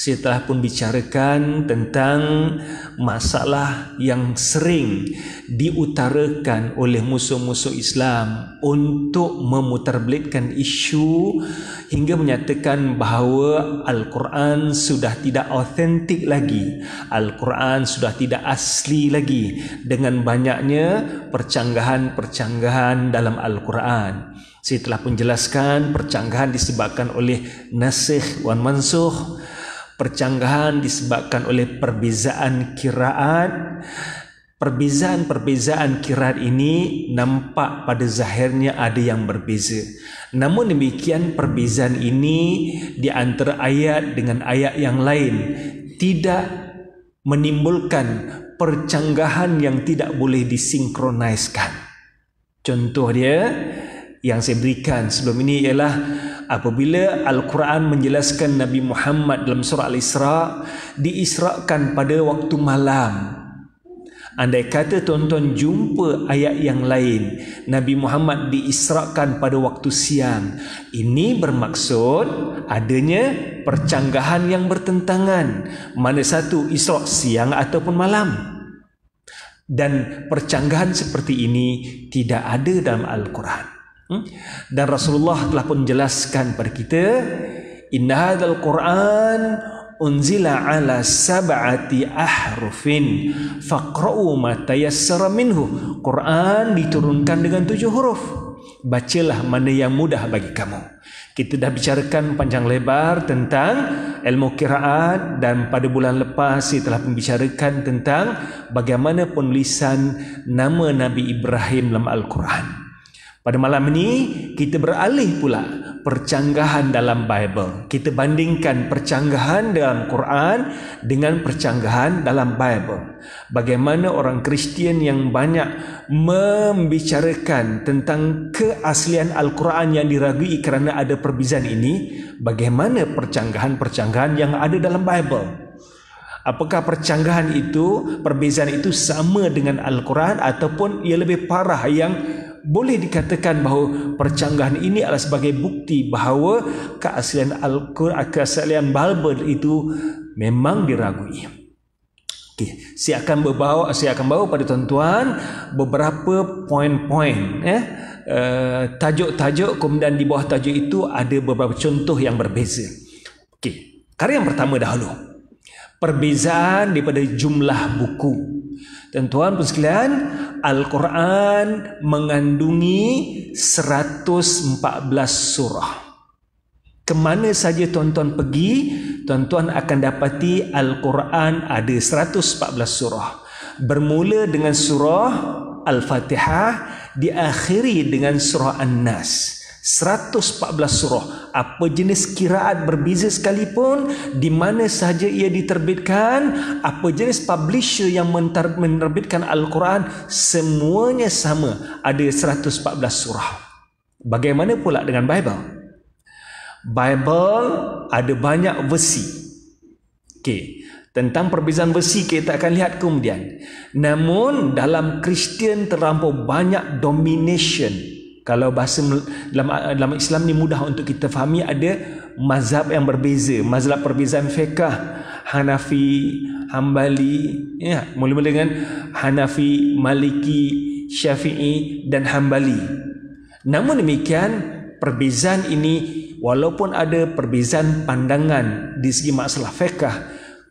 Saya telah pun bicarakan tentang masalah yang sering diutarakan oleh musuh-musuh Islam untuk memutarbelitkan isu hingga menyatakan bahawa Al-Quran sudah tidak autentik lagi, Al-Quran sudah tidak asli lagi dengan banyaknya percanggahan-percanggahan dalam Al-Quran. Saya telah pun jelaskan percanggahan disebabkan oleh nasikh wan mansukh, percanggahan disebabkan oleh perbezaan kiraat. Perbezaan kiraat ini nampak pada zahirnya ada yang berbeza. Namun demikian perbezaan ini di antara ayat dengan ayat yang lain tidak menimbulkan percanggahan yang tidak boleh disinkroniskan. Contoh dia yang saya berikan sebelum ini ialah apabila Al-Quran menjelaskan Nabi Muhammad dalam surah Al-Isra diisrakan pada waktu malam. Andai kata tuan-tuan jumpa ayat yang lain, Nabi Muhammad diisrakan pada waktu siang, ini bermaksud adanya percanggahan yang bertentangan. Mana satu, Isra siang ataupun malam. Dan percanggahan seperti ini tidak ada dalam Al-Quran. Dan Rasulullah telah pun jelaskan pada kita, inna hadzal Quran unzila ala sab'ati ahrufin faqra'u ma tayassara minhu. Quran diturunkan dengan 7 huruf. Bacalah mana yang mudah bagi kamu. Kita dah bicarakan panjang lebar tentang ilmu qiraat dan pada bulan lepas saya telah membicarakan tentang bagaimana penulisan nama Nabi Ibrahim dalam Al-Quran. Pada malam ini kita beralih pula percanggahan dalam Bible. Kita bandingkan percanggahan dalam Quran dengan percanggahan dalam Bible. Bagaimana orang Kristian yang banyak membicarakan tentang keaslian Al-Quran yang diragui kerana ada perbezaan ini, bagaimana percanggahan-percanggahan yang ada dalam Bible. Apakah percanggahan itu, perbezaan itu sama dengan Al-Quran ataupun ia lebih parah yang boleh dikatakan bahawa percanggahan ini adalah sebagai bukti bahawa keaslian Al-Quran, keaslian Bible itu memang diragui. Okey, saya akan bawa pada tuan-tuan beberapa poin-poin, tajuk-tajuk, kemudian di bawah tajuk itu ada beberapa contoh yang berbeza. Okey, perkara yang pertama dahulu, perbezaan daripada jumlah buku. Tuan-tuan pun sekalian, Al-Quran mengandungi 114 surah. Kemana saja tuan-tuan pergi, tuan-tuan akan dapati Al-Quran ada 114 surah. Bermula dengan surah Al-Fatihah, diakhiri dengan surah An-Nas. 114 surah. Apa jenis kiraat berbeza sekalipun, di mana sahaja ia diterbitkan, apa jenis publisher yang menerbitkan Al-Quran, semuanya sama, ada 114 surah. Bagaimana pula dengan Bible? Bible ada banyak versi. Okey, tentang perbezaan versi kita akan lihat kemudian. Namun dalam Kristian terlampau banyak domination. Kalau bahasa dalam Islam ni mudah untuk kita fahami, ada mazhab yang berbeza, mazhab perbezaan fiqh, Hanafi, Hambali, ya, mula-mula dengan Hanafi, Maliki, Syafi'i dan Hambali. Namun demikian, perbezaan ini walaupun ada perbezaan pandangan di segi masalah fiqh,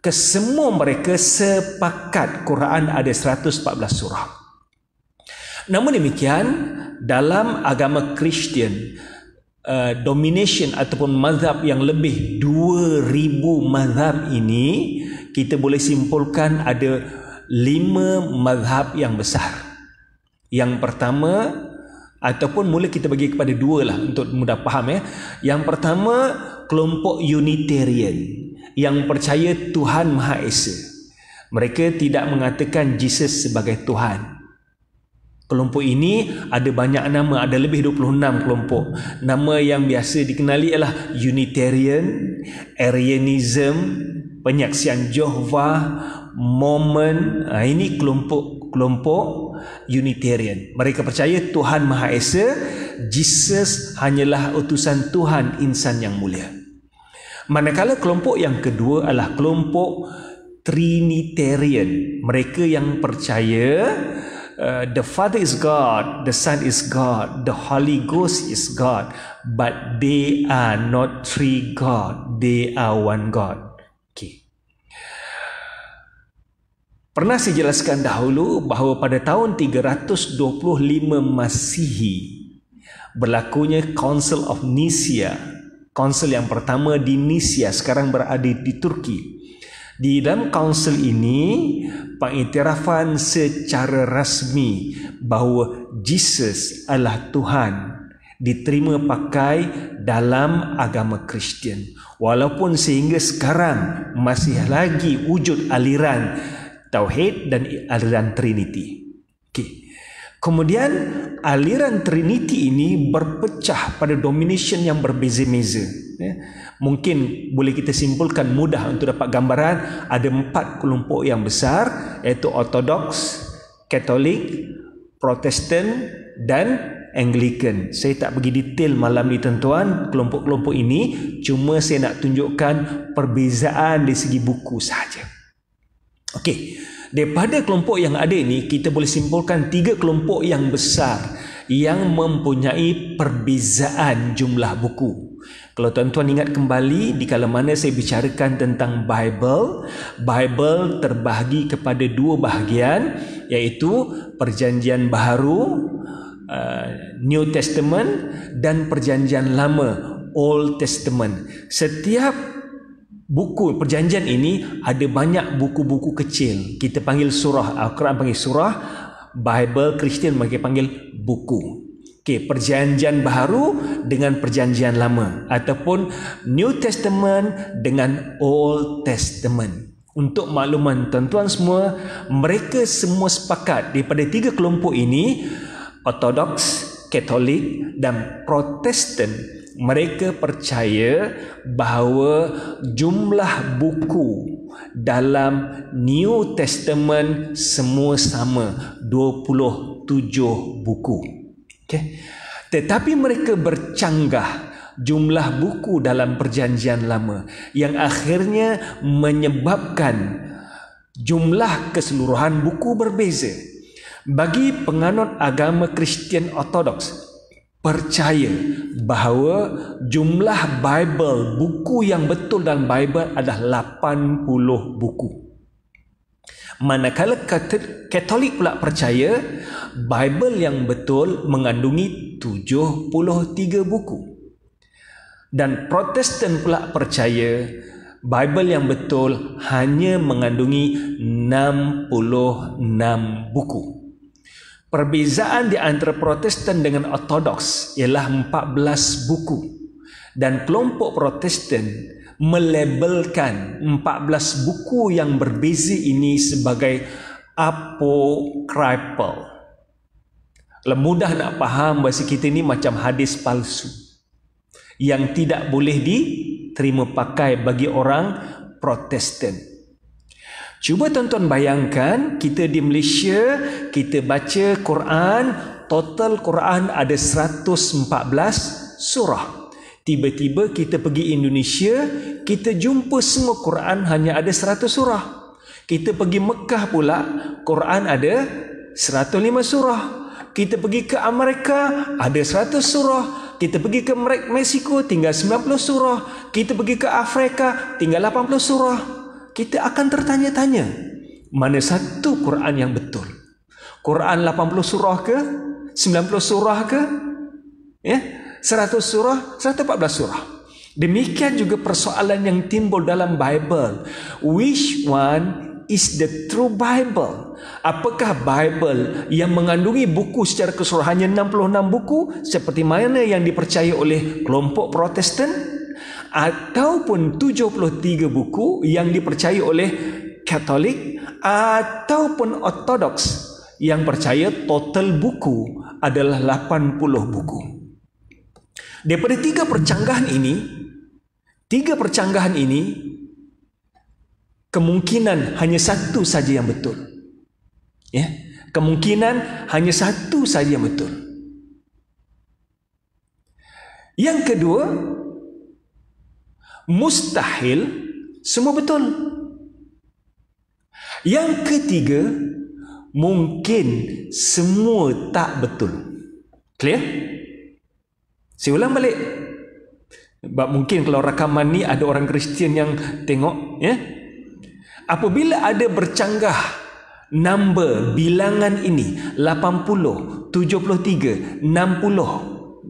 kesemua mereka sepakat Quran ada 114 surah. Namun demikian, dalam agama Kristian, domination ataupun mazhab yang lebih 2000 mazhab ini, kita boleh simpulkan ada 5 mazhab yang besar. Yang pertama, ataupun mula kita bagi kepada 2 lah untuk mudah faham, ya. Yang pertama, kelompok Unitarian yang percaya Tuhan Maha Esa. Mereka tidak mengatakan Jesus sebagai Tuhan. Kelompok ini ada banyak nama, ada lebih 26 kelompok. Nama yang biasa dikenali ialah Unitarian, Arianism, penyaksian Jehovah, Mormon. Ini kelompok Unitarian. Mereka percaya Tuhan Maha Esa, Jesus hanyalah utusan Tuhan, insan yang mulia. Manakala kelompok yang kedua adalah kelompok Trinitarian. Mereka yang percaya the Father is God, the Son is God, the Holy Ghost is God, but they are not three God, they are one God. Okay. Pernah saya jelaskan dahulu bahawa pada tahun 325 Masihi berlakunya Council of Nicaea, Council yang pertama di Nicea, sekarang berada di Turki. Di dalam council ini, pengiktirafan secara rasmi bahawa Jesus adalah Tuhan diterima pakai dalam agama Kristian. Walaupun sehingga sekarang masih lagi wujud aliran Tauhid dan aliran Trinity. Okay. Kemudian aliran Trinity ini berpecah pada domination yang berbeza-beza. Mungkin boleh kita simpulkan mudah untuk dapat gambaran, ada 4 kelompok yang besar, iaitu Ortodoks, Katolik, Protestan dan Anglican. Saya tak pergi detail malam ni tuan-tuan kelompok-kelompok ini, cuma saya nak tunjukkan perbezaan dari segi buku sahaja. Okey, daripada kelompok yang ada ini kita boleh simpulkan 3 kelompok yang besar yang mempunyai perbezaan jumlah buku. Kalau tuan-tuan ingat kembali di kala mana saya bicarakan tentang Bible terbahagi kepada 2 bahagian, iaitu Perjanjian Baharu, New Testament, dan Perjanjian Lama, Old Testament. Setiap buku perjanjian ini ada banyak buku-buku kecil. Kita panggil surah, Al-Quran panggil surah, Bible Kristian panggil buku. Okey, Perjanjian Baharu dengan Perjanjian Lama, ataupun New Testament dengan Old Testament. Untuk makluman tuan-tuan semua, mereka semua sepakat daripada 3 kelompok ini, Ortodoks, Katolik dan Protestan, mereka percaya bahawa jumlah buku dalam New Testament semua sama, 27 buku. Okay. Tetapi mereka bercanggah jumlah buku dalam Perjanjian Lama yang akhirnya menyebabkan jumlah keseluruhan buku berbeza. Bagi penganut agama Kristian Ortodoks percaya bahawa jumlah Bible, buku yang betul dalam Bible adalah 80 buku. Manakala Katolik pula percaya Bible yang betul mengandungi 73 buku. Dan Protestan pula percaya Bible yang betul hanya mengandungi 66 buku. Perbezaan di antara Protestan dengan Ortodoks ialah 14 buku. Dan kelompok Protestan melabelkan 14 buku yang berbeza ini sebagai apocryphal. Mudah nak faham bahasa kita ni macam hadis palsu yang tidak boleh diterima pakai bagi orang Protestan. Cuba tuan-tuan bayangkan, kita di Malaysia, kita baca Quran, total Quran ada 114 surah. Tiba-tiba kita pergi Indonesia, kita jumpa semua Quran hanya ada 100 surah. Kita pergi Mekah pula, Quran ada 105 surah. Kita pergi ke Amerika, ada 100 surah. Kita pergi ke Mexico, tinggal 90 surah. Kita pergi ke Afrika, tinggal 80 surah. Kita akan tertanya-tanya, mana satu Quran yang betul? Quran 80 surah ke? 90 surah ke? 100 surah, 114 surah. Demikian juga persoalan yang timbul dalam Bible. Which one is the true Bible? Apakah Bible yang mengandungi buku secara keseluruhannya 66 buku seperti mana yang dipercaya oleh kelompok Protestan, ataupun 73 buku yang dipercaya oleh Katolik, ataupun Ortodoks yang percaya total buku adalah 80 buku. Daripada 3 percanggahan ini, kemungkinan hanya satu saja yang betul. Kemungkinan hanya satu saja yang betul. Yang kedua, mustahil, semua betul. Yang ketiga, mungkin semua tak betul. Clear? Saya ulang balik. Sebab mungkin kalau rakaman ni ada orang Kristian yang tengok, ya. Apabila ada bercanggah number bilangan ini 80, 73, 66,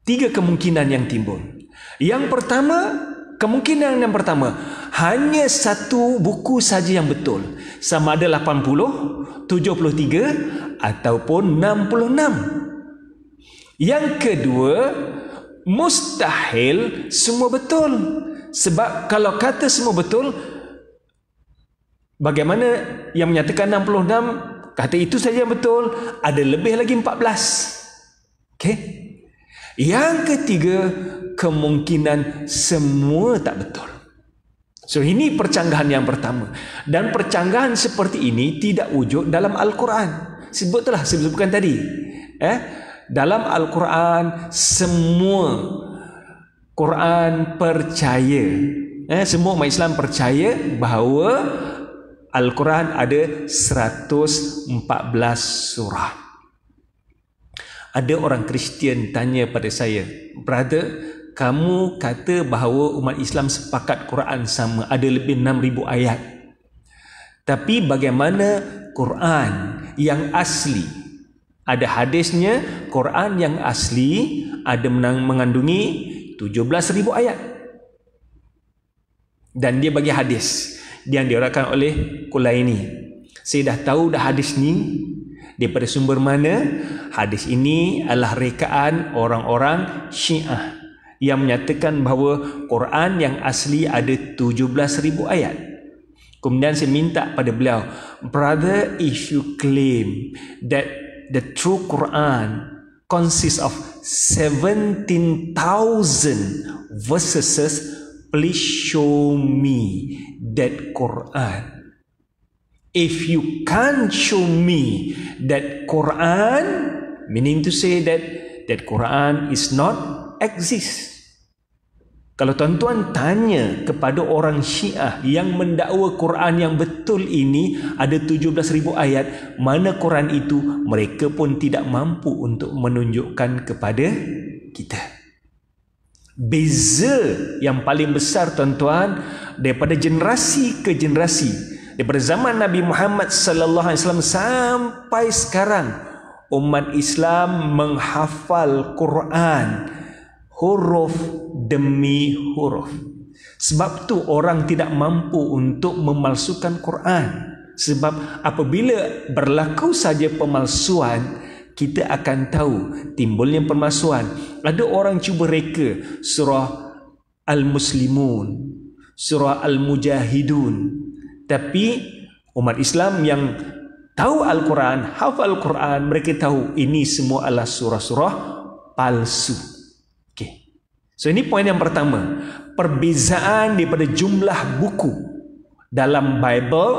tiga kemungkinan yang timbul. Yang pertama, kemungkinan yang pertama, hanya satu buku saja yang betul, sama ada 80, 73 ataupun 66. Yang kedua, mustahil semua betul. Sebab kalau kata semua betul, bagaimana yang menyatakan 66 kata itu saja yang betul, ada lebih lagi 14. Okey. Yang ketiga, kemungkinan semua tak betul. So ini percanggahan yang pertama. Dan percanggahan seperti ini tidak wujud dalam Al-Quran. Sebutlah, saya sebutkan tadi. Dalam Al-Quran, semua Quran percaya. Semua umat Islam percaya bahawa Al-Quran ada 114 surah. Ada orang Kristian tanya pada saya, brother, kamu kata bahawa umat Islam sepakat Quran sama, ada lebih 6,000 ayat. Tapi bagaimana Quran yang asli? Ada hadisnya, Quran yang asli ada mengandungi 17,000 ayat. Dan dia bagi hadis yang diriwayatkan oleh Kulaini. Saya dah tahu dah hadis ni daripada sumber mana. Hadis ini adalah rekaan orang-orang Syiah yang menyatakan bahawa Quran yang asli ada 17,000 ayat. Kemudian saya minta pada beliau, brother, if you claim that the true Quran consists of 17,000 verses, please show me that Quran. If you can't show me that Quran, meaning to say that Quran is not exist. Kalau tuan-tuan tanya kepada orang Syiah yang mendakwa Quran yang betul ini ada 17,000 ayat, mana Quran itu, mereka pun tidak mampu untuk menunjukkan kepada kita. Beza yang paling besar, tuan-tuan, daripada generasi ke generasi, daripada zaman Nabi Muhammad sallallahu alaihi wasallam sampai sekarang, umat Islam menghafal Quran huruf demi huruf. Sebab tu orang tidak mampu untuk memalsukan Quran. Sebab apabila berlaku saja pemalsuan, kita akan tahu timbulnya pemalsuan. Ada orang cuba reka surah Al-Muslimun, surah Al-Mujahidun. Tapi umat Islam yang tahu Al-Quran, hafal Al-Quran, mereka tahu ini semua adalah surah-surah palsu. Okay. So ini poin yang pertama. Perbezaan daripada jumlah buku dalam Bible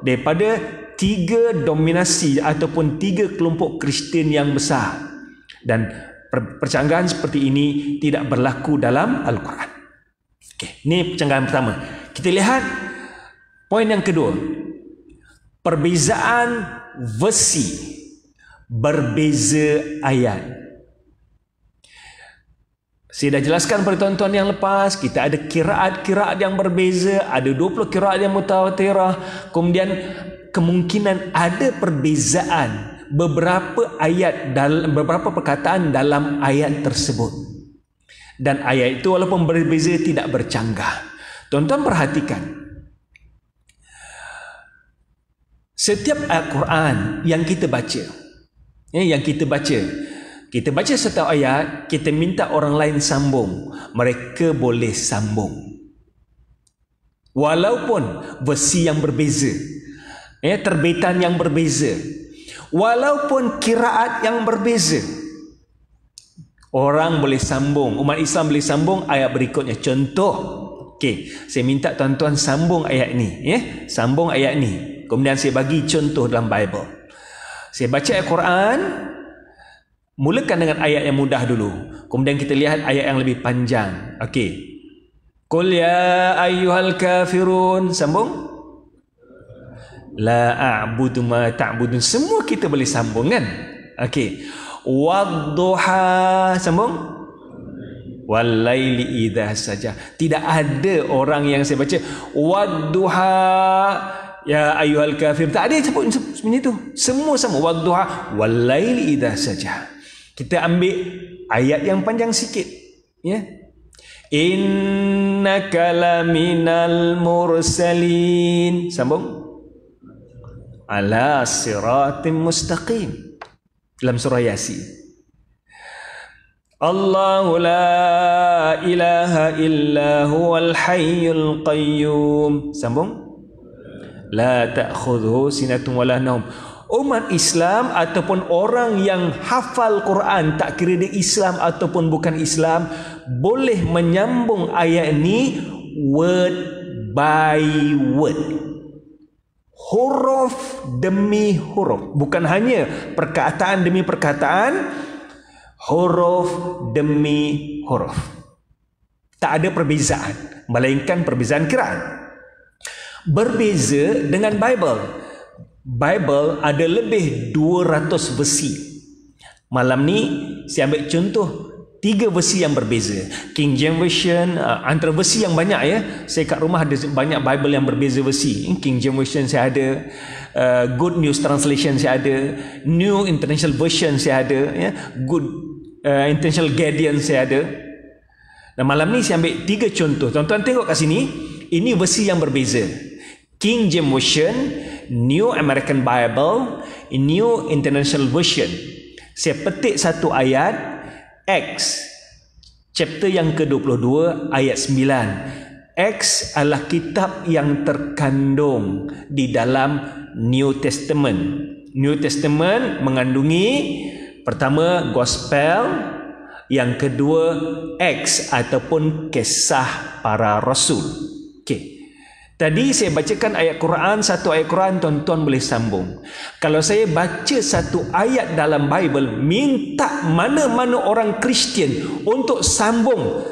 daripada tiga dominasi ataupun tiga kelompok Kristian yang besar. Dan percanggahan seperti ini tidak berlaku dalam Al-Quran. Okay. Ini percanggahan pertama. Kita lihat poin yang kedua. Perbezaan versi, berbeza ayat. Saya dah jelaskan pada tuan-tuan yang lepas, kita ada kiraat-kiraat yang berbeza, ada 20 kiraat yang mutawatirah, kemudian kemungkinan ada perbezaan beberapa ayat dalam beberapa perkataan dalam ayat tersebut. Dan ayat itu walaupun berbeza tidak bercanggah. Tuan-tuan perhatikan. Setiap Al-Quran yang kita baca, kita baca satu ayat, kita minta orang lain sambung, mereka boleh sambung. Walaupun versi yang berbeza, terbitan yang berbeza, walaupun kiraat yang berbeza, orang boleh sambung, umat Islam boleh sambung ayat berikutnya. Contoh, saya minta tuan-tuan sambung ayat ni, sambung ayat ni. Kemudian saya bagi contoh dalam Bible. Saya baca Al-Quran, Mulakan dengan ayat yang mudah dulu. Kemudian kita lihat ayat yang lebih panjang. Okey. Qul ya ayyuhal kafirun. Sambung. La a'budu ma ta'budun. Semua kita boleh sambung kan? Okey. Wadduha. Sambung. Walaili idha saja. Tidak ada orang yang saya baca wadduha ya ayyuhal kafir. Tak ada sebut sebenarnya itu. Semua sama. Wadduha walaili idha saja. Kita ambil ayat yang panjang sikit. Ya. Innaka laminal mursalin. Sambung. Ala siratim mustaqim. Dalam surah Yasin. Allahu la ilaha illa huwal hayyul qayyum. Sambung. La ta'khudhuhu sinatun wala naum. Umat Islam ataupun orang yang hafal Quran, tak kira dia Islam ataupun bukan Islam, boleh menyambung ayat ini word by word, huruf demi huruf, bukan hanya perkataan demi perkataan, huruf demi huruf. Tak ada perbezaan, melainkan perbezaan kiraan. Berbeza dengan Bible. Bible ada lebih 200 versi. Malam ni saya ambil contoh 3 versi yang berbeza. King James Version, antara versi yang banyak ya. Saya kat rumah ada banyak Bible yang berbeza versi. King James Version saya ada, Good News Translation saya ada, New International Version saya ada, ya. Good International Guardian saya ada. Dan malam ni saya ambil 3 contoh. Tuan-tuan tengok kat sini, ini versi yang berbeza. King James Version, New American Bible, New International Version. Saya petik satu ayat, Acts chapter yang ke-22 ayat 9. Acts adalah kitab yang terkandung di dalam New Testament. New Testament mengandungi pertama Gospel, yang kedua Acts ataupun kisah para rasul. Okey. Tadi saya bacakan ayat Quran, satu ayat Quran, tuan-tuan boleh sambung. Kalau saya baca satu ayat dalam Bible, minta mana-mana orang Kristian untuk sambung,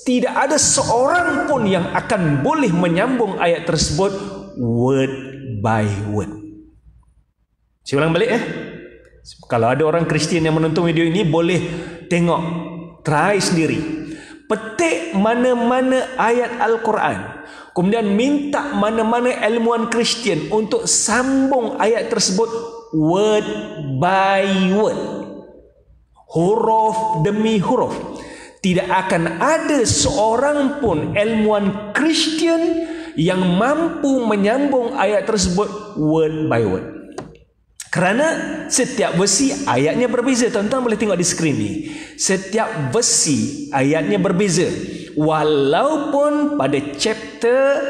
tidak ada seorang pun yang akan boleh menyambung ayat tersebut word by word. Saya ulang balik Kalau ada orang Kristian yang menonton video ini, boleh tengok, try sendiri. Petik mana-mana ayat Al-Quran, kemudian minta mana-mana ilmuwan Kristian untuk sambung ayat tersebut word by word, huruf demi huruf. Tidak akan ada seorang pun ilmuwan Kristian yang mampu menyambung ayat tersebut word by word. Kerana setiap versi ayatnya berbeza. Tuan-tuan boleh tengok di skrin ni. Setiap versi ayatnya berbeza. Walaupun pada chapter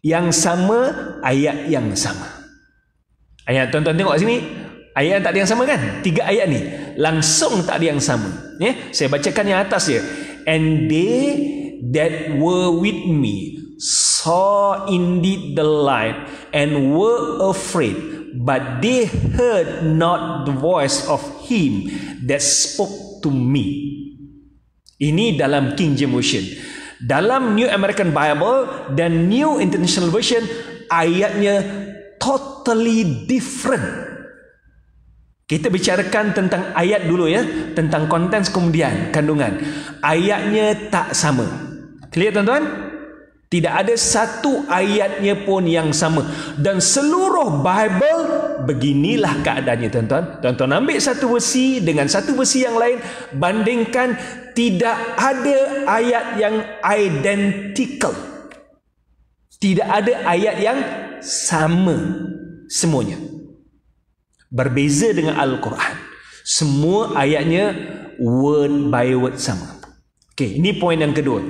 yang sama, ayat yang sama. Ayat tuan-tuan tengok sini, ayat tak ada yang sama kan? 3 ayat ni langsung tak ada yang sama. Saya bacakan yang atas je. And they that were with me saw indeed the light and were afraid, but they heard not the voice of him that spoke to me. Ini dalam King James Version. Dalam New American Bible dan New International Version, ayatnya totally different. Kita bicarakan tentang ayat dulu ya, tentang kontens kemudian kandungan. Ayatnya tak sama. Clear tuan-tuan? Tidak ada satu ayatnya pun yang sama. Dan seluruh Bible beginilah keadaannya tuan-tuan. Tuan-tuan ambil satu versi dengan satu versi yang lain, bandingkan, tidak ada ayat yang identical. Tidak ada ayat yang sama semuanya. Berbeza dengan Al-Quran. Semua ayatnya word by word sama. Okey, ini poin yang kedua.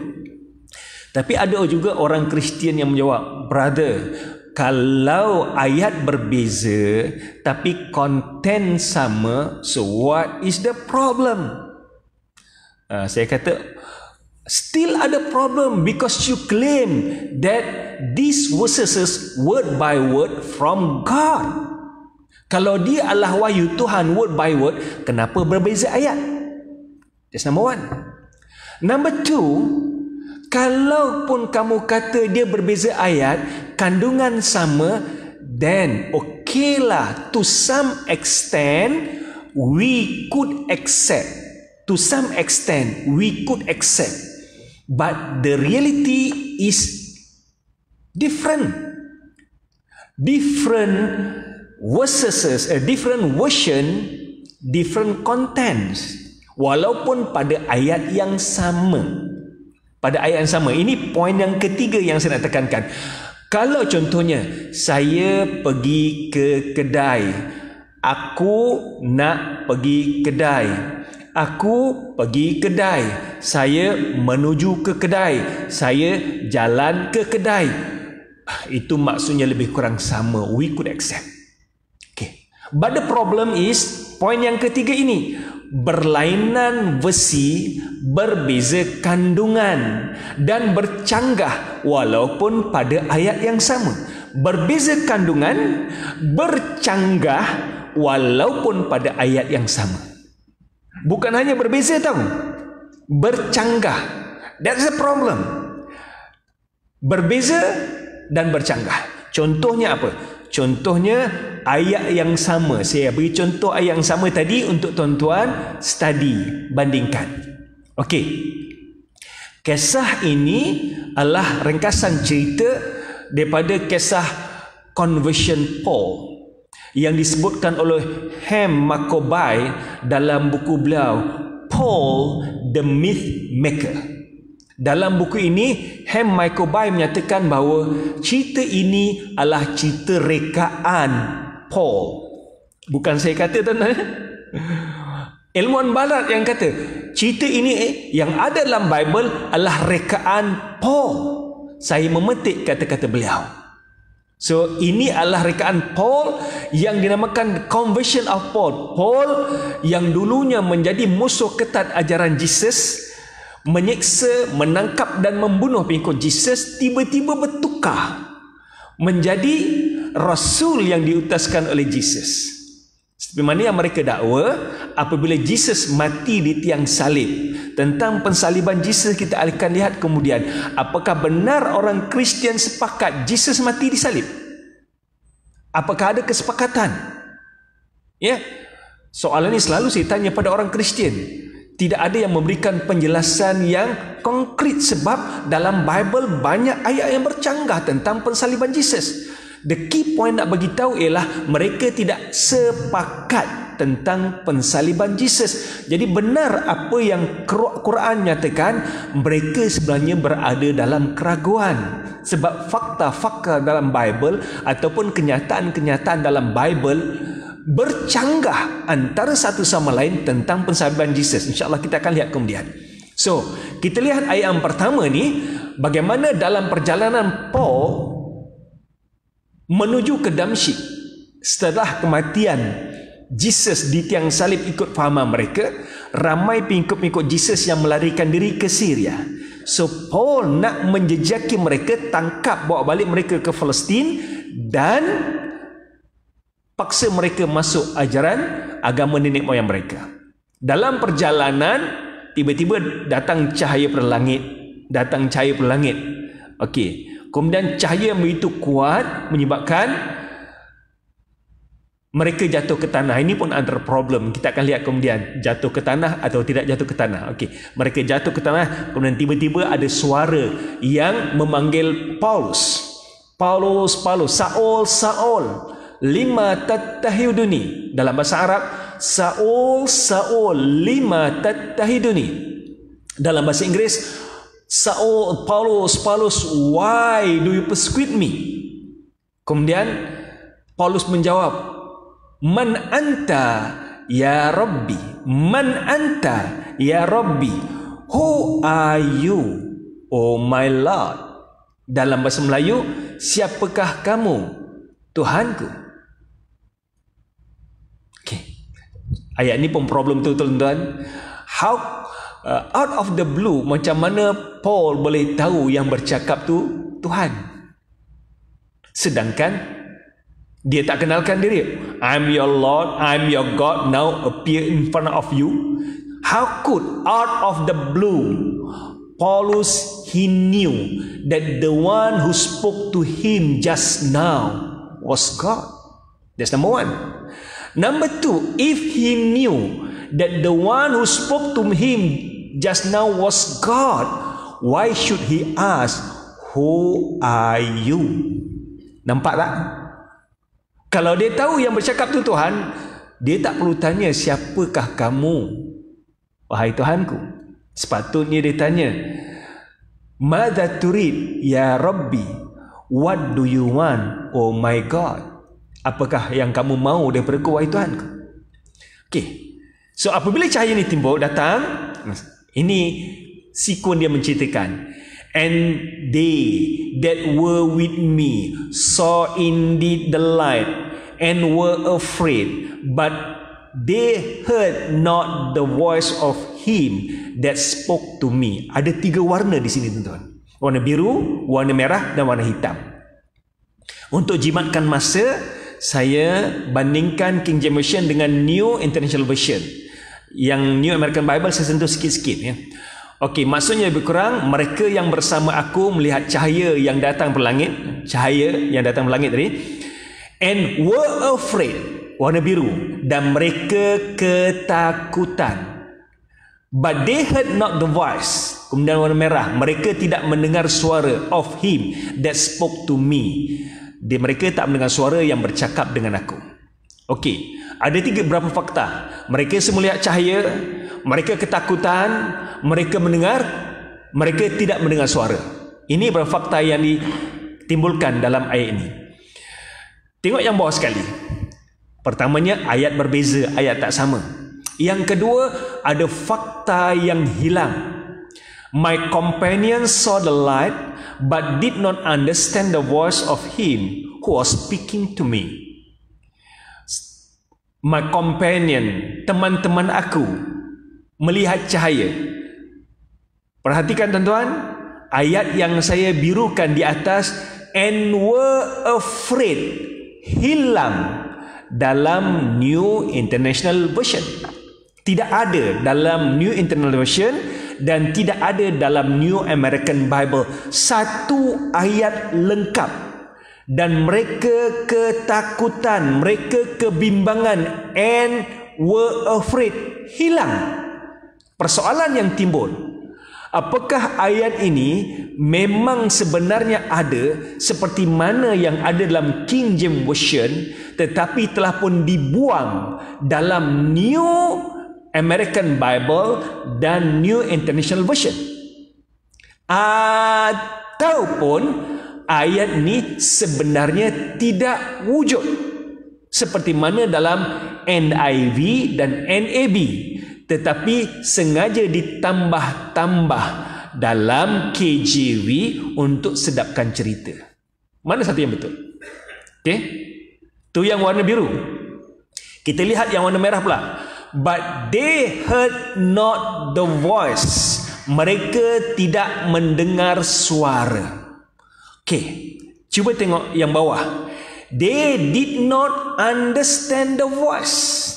Tapi ada juga orang Kristian yang menjawab, brother, kalau ayat berbeza tapi konten sama, so what is the problem? Saya kata, still ada problem because you claim that these verses word by word from God. Kalau dia adalah wahyu Tuhan word by word, kenapa berbeza ayat? That's number one. Number two, kalaupun kamu kata dia berbeza ayat, kandungan sama, then okay lah, to some extent we could accept. To some extent we could accept. But the reality is different. Different verses, different version, different contents. Walaupun pada ayat yang sama. Pada ayat yang sama. Ini poin yang ketiga yang saya nak tekankan. Kalau contohnya saya pergi ke kedai, aku nak pergi kedai, aku pergi kedai, saya menuju ke kedai, saya jalan ke kedai, itu maksudnya lebih kurang sama. We could accept. Okay. But the problem is, poin yang ketiga ini, berlainan versi, berbeza kandungan dan bercanggah walaupun pada ayat yang sama. Berbeza kandungan, bercanggah walaupun pada ayat yang sama. Bukan hanya berbeza tau, bercanggah. That's the problem. Berbeza dan bercanggah. Contohnya apa? Contohnya ayat yang sama. Saya beri contoh ayat yang sama tadi untuk tuan-tuan study, bandingkan. Okey. Kisah ini adalah ringkasan cerita daripada kisah conversion Paul yang disebutkan oleh Ham Maccoby dalam buku beliau Paul the Myth Maker. Dalam buku ini Ham Maccoby menyatakan bahawa cerita ini adalah cerita rekaan Paul. Bukan saya kata tuan-tuan. Ilmuwan barat yang kata cerita ini yang ada dalam Bible adalah rekaan Paul. Saya memetik kata-kata beliau. So ini adalah rekaan Paul yang dinamakan Conversion of Paul. Paul yang dulunya menjadi musuh ketat ajaran Jesus, menyiksa, menangkap dan membunuh pengikut Jesus, tiba-tiba bertukar menjadi rasul yang diutuskan oleh Jesus. Seperti mana yang mereka dakwa, apabila Jesus mati di tiang salib. Tentang pensaliban Jesus kita akan lihat kemudian. Apakah benar orang Kristian sepakat Jesus mati di salib? Apakah ada kesepakatan? Ya, soalan ini selalu saya tanya pada orang Kristian. Tidak ada yang memberikan penjelasan yang konkret sebab dalam Bible banyak ayat yang bercanggah tentang pensaliban Jesus. The key point nak bagi tahu ialah mereka tidak sepakat tentang pensaliban Jesus. Jadi benar apa yang Quran nyatakan, mereka sebenarnya berada dalam keraguan. Sebab fakta-fakta dalam Bible ataupun kenyataan-kenyataan dalam Bible bercanggah antara satu sama lain tentang pensaliban Jesus. InsyaAllah kita akan lihat kemudian. So, kita lihat ayat yang pertama ni, bagaimana dalam perjalanan Paul menuju ke Damsyik setelah kematian Jesus di tiang salib ikut fahaman mereka, ramai pengikut-pengikut Jesus yang melarikan diri ke Syria. So Paul nak menjejaki mereka, tangkap, bawa balik mereka ke Palestin dan paksa mereka masuk ajaran agama nenek moyang mereka. Dalam perjalanan tiba-tiba datang cahaya perlangit, Okey. Kemudian cahaya yang begitu kuat menyebabkan mereka jatuh ke tanah. Ini pun ada problem. Kita akan lihat kemudian jatuh ke tanah atau tidak jatuh ke tanah. Okey, mereka jatuh ke tanah, kemudian tiba-tiba ada suara yang memanggil Paulus. Paulus, Paulus, Saul, Saul, lima tattahiduni. Dalam bahasa Arab, Saul, Saul, lima tattahiduni. Dalam bahasa Inggris, Saul, Paulus, Paulus, why do you persecute me? Kemudian Paulus menjawab, Man anta ya Rabbi, Man anta ya Rabbi, who are you, oh my Lord? Dalam bahasa Melayu, siapakah kamu, Tuhanku? Okay. Ayat ni pun problem tu tuan-tuan. How out of the blue, macam mana Paul boleh tahu yang bercakap tu Tuhan? Sedangkan Dia tak kenalkan diri. I'm your Lord, I'm your God, now appear in front of you. How could out of the blue, Paulus, he knew that the one who spoke to him just now was God. That's number one. Number two, if he knew that the one who spoke to him just now was God, why should he ask, who are you? Nampak tak? Kalau dia tahu yang bercakap tu Tuhan, dia tak perlu tanya, siapakah kamu, wahai Tuhanku? Sepatutnya dia tanya, Madza turid ya Rabbi? What do you want, oh my God? Apakah yang kamu mahu daripada aku, wahai Tuhanku? Okay. So apabila cahaya ini timbul, datang, ini sikun dia menceritakan, and they that were with me saw indeed the light and were afraid, but they heard not the voice of him that spoke to me. Ada 3 warna di sini tuan-tuan. Warna biru, warna merah dan warna hitam. Untuk jimatkan masa, saya bandingkan King James Version dengan New International Version. Yang New American Bible saya sentuh sikit-sikit ya. Okey, maksudnya lebih kurang, mereka yang bersama aku melihat cahaya yang datang dari langit, cahaya yang datang dari langit tadi, and were afraid, warna biru, dan mereka ketakutan. But they heard not the voice, kemudian warna merah, mereka tidak mendengar suara of him that spoke to me. Mereka tak mendengar suara yang bercakap dengan aku. Okey, ada 3 berapa fakta. Mereka semua lihat cahaya, mereka ketakutan, mereka mendengar, mereka tidak mendengar suara. Ini beberapa fakta yang ditimbulkan dalam ayat ini. Tengok yang bawah sekali. Pertamanya, ayat berbeza, ayat tak sama. Yang kedua, ada fakta yang hilang. My companions saw the light, but did not understand the voice of him who was speaking to me. My companion, teman-teman aku, melihat cahaya. Perhatikan tuan-tuan, ayat yang saya birukan di atas, and were afraid, hilang dalam New International Version. Tidak ada dalam New International Version dan tidak ada dalam New American Bible. Satu ayat lengkap. Dan mereka ketakutan, mereka kebimbangan, and were afraid, hilang. Persoalan yang timbul, apakah ayat ini memang sebenarnya ada seperti mana yang ada dalam King James Version, tetapi telah pun dibuang dalam New American Bible dan New International Version? Ataupun ayat ini sebenarnya tidak wujud seperti mana dalam NIV dan NAB, tetapi sengaja ditambah-tambah dalam KJV untuk sedapkan cerita. Mana satu yang betul? Okey, tu yang warna biru. Kita lihat yang warna merah pula. But they heard not the voice. Mereka tidak mendengar suara. Okey, cuba tengok yang bawah. They did not understand the voice.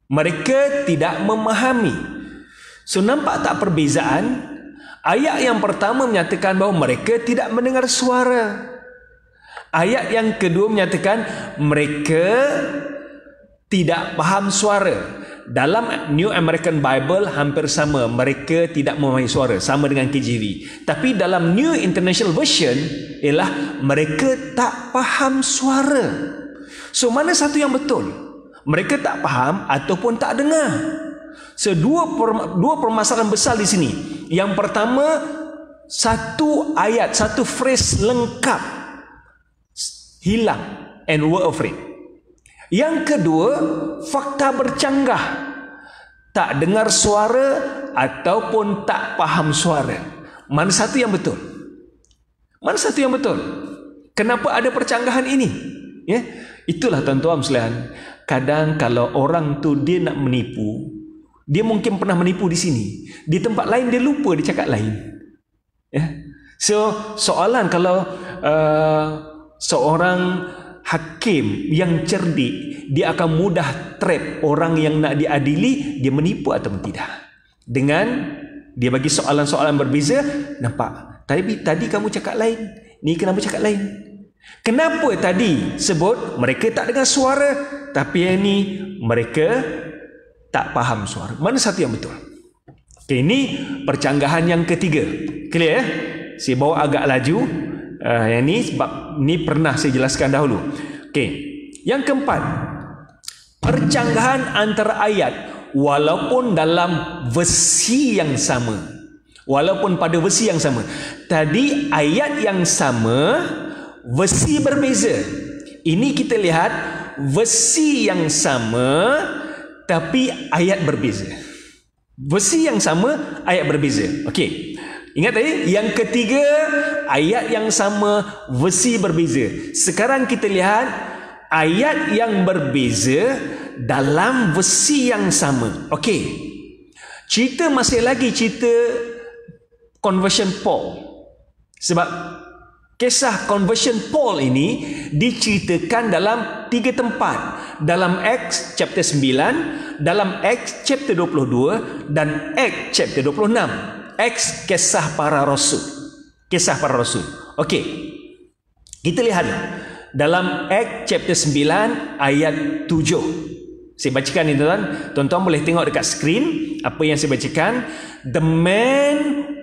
Mereka tidak memahami. So nampak tak perbezaan? Ayat yang pertama menyatakan bahawa mereka tidak mendengar suara. Ayat yang kedua menyatakan mereka tidak faham suara. Dalam New American Bible hampir sama, mereka tidak memahami suara, sama dengan KJV. Tapi dalam New International Version ialah mereka tak faham suara. So mana satu yang betul? Mereka tak faham ataupun tak dengar. So dua permasalahan besar di sini. Yang pertama, satu ayat, satu phrase lengkap hilang, and were afraid. Yang kedua, fakta bercanggah. Tak dengar suara ataupun tak faham suara. Mana satu yang betul? Mana satu yang betul? Kenapa ada percanggahan ini? Ya, itulah tuan-tuan sekalian. Kadang kalau orang tu dia nak menipu, dia mungkin pernah menipu di sini. Di tempat lain dia lupa, dia cakap lain. Ya. So, soalan kalau seorang hakim yang cerdik, dia akan mudah trap orang yang nak diadili, dia menipu atau tidak. Dengan dia bagi soalan-soalan berbeza, nampak? Tadi kamu cakap lain, ni kenapa cakap lain? Kenapa tadi sebut mereka tak dengar suara, tapi yang ni mereka tak faham suara? Mana satu yang betul? Okay, ini percanggahan yang ketiga. Clear ya? Saya bawa agak laju. Yang ni sebab ni pernah saya jelaskan dahulu. Okay. Yang keempat, percanggahan antara ayat walaupun dalam versi yang sama. Walaupun pada versi yang sama. Tadi ayat yang sama, versi berbeza. Ini kita lihat versi yang sama tapi ayat berbeza. Versi yang sama, ayat berbeza. Okey. Ingat tadi, yang ketiga, ayat yang sama, versi berbeza. Sekarang kita lihat ayat yang berbeza dalam versi yang sama. Okey. Cerita masih lagi cerita conversion Paul. Sebab kisah conversion Paul ini diceritakan dalam 3 tempat. Dalam Acts chapter 9, dalam Acts chapter 22 dan Acts chapter 26. Acts kisah para rasul. Kisah para rasul. Okey. Kita lihat dalam Acts chapter 9 ayat 7. Saya bacakan ni tuan-tuan. Tuan-tuan boleh tengok dekat skrin apa yang saya bacakan. The men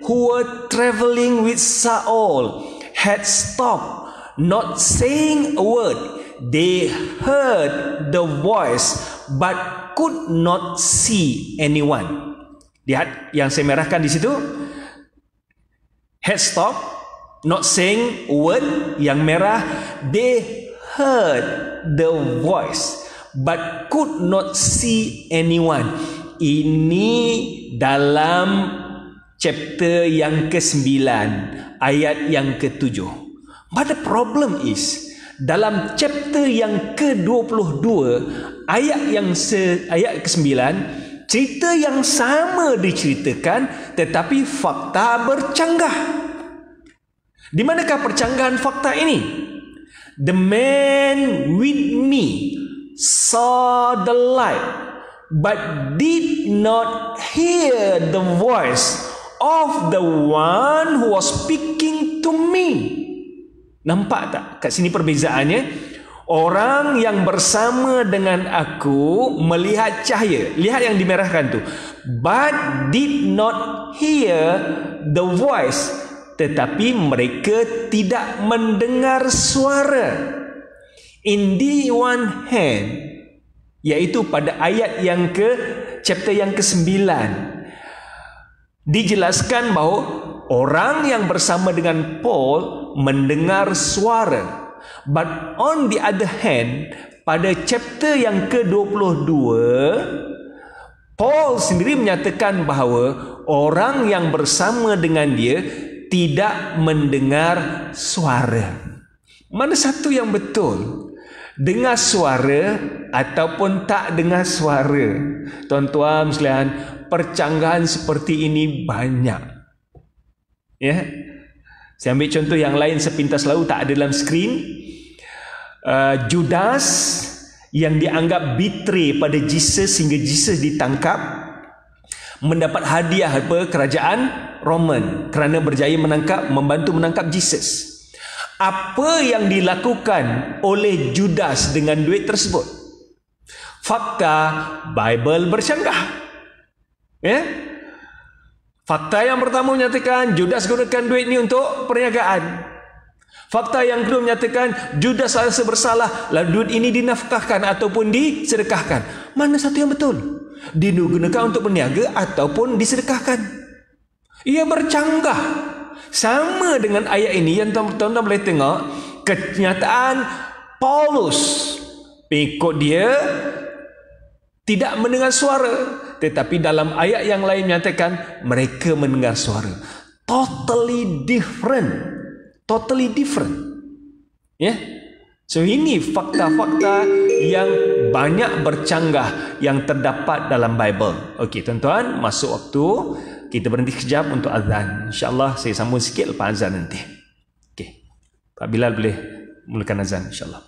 who were travelling with Saul had stopped, not saying a word. They heard the voice but could not see anyone. Lihat yang saya merahkan di situ. Had stopped, not saying a word. Yang merah, they heard the voice but could not see anyone. Ini dalam chapter yang ke-9, ayat yang ke-7. But the problem is, dalam chapter yang ke-22, ayat ke-9, cerita yang sama diceritakan tetapi fakta bercanggah. Di manakah percanggahan fakta ini? The man with me saw the light but did not hear the voice of the one who was speaking to me. Nampak tak kat sini perbezaannya? Orang yang bersama dengan aku melihat cahaya. Lihat yang dimerahkan tu. But did not hear the voice. Tetapi mereka tidak mendengar suara. In the one hand, iaitu pada ayat yang chapter yang ke-9, dijelaskan bahawa orang yang bersama dengan Paul mendengar suara. But on the other hand, pada chapter yang ke-22, Paul sendiri menyatakan bahawa orang yang bersama dengan dia tidak mendengar suara. Mana satu yang betul? Dengar suara ataupun tak dengar suara? Tuan-tuan sekalian, percanggahan seperti ini banyak. Ya. Saya ambil contoh yang lain sepintas lalu, tak ada dalam skrin. Judas yang dianggap betray pada Jesus hingga Jesus ditangkap, mendapat hadiah kerajaan Roman kerana berjaya membantu menangkap Jesus. Apa yang dilakukan oleh Judas dengan duit tersebut? Fakta Bible bercanggah. Ya? Fakta yang pertama menyatakan Judas gunakan duit ni untuk perniagaan. Fakta yang kedua menyatakan Judas rasa bersalah, lalu duit ini dinafkahkan ataupun disedekahkan. Mana satu yang betul? Digunakan untuk berniaga ataupun disedekahkan? Ia bercanggah. Sama dengan ayat ini yang tuan-tuan boleh tengok, kenyataan Paulus, pengikut dia tidak mendengar suara, tetapi dalam ayat yang lain menyatakan mereka mendengar suara. Totally different. Totally different. Ya. Yeah? So ini fakta-fakta yang banyak bercanggah yang terdapat dalam Bible. Okey, tuan-tuan, masuk waktu. Kita berhenti sekejap untuk azan. InsyaAllah saya sambung sikit lepas azan nanti. Okey. Pak Bilal boleh mulakan azan insyaAllah.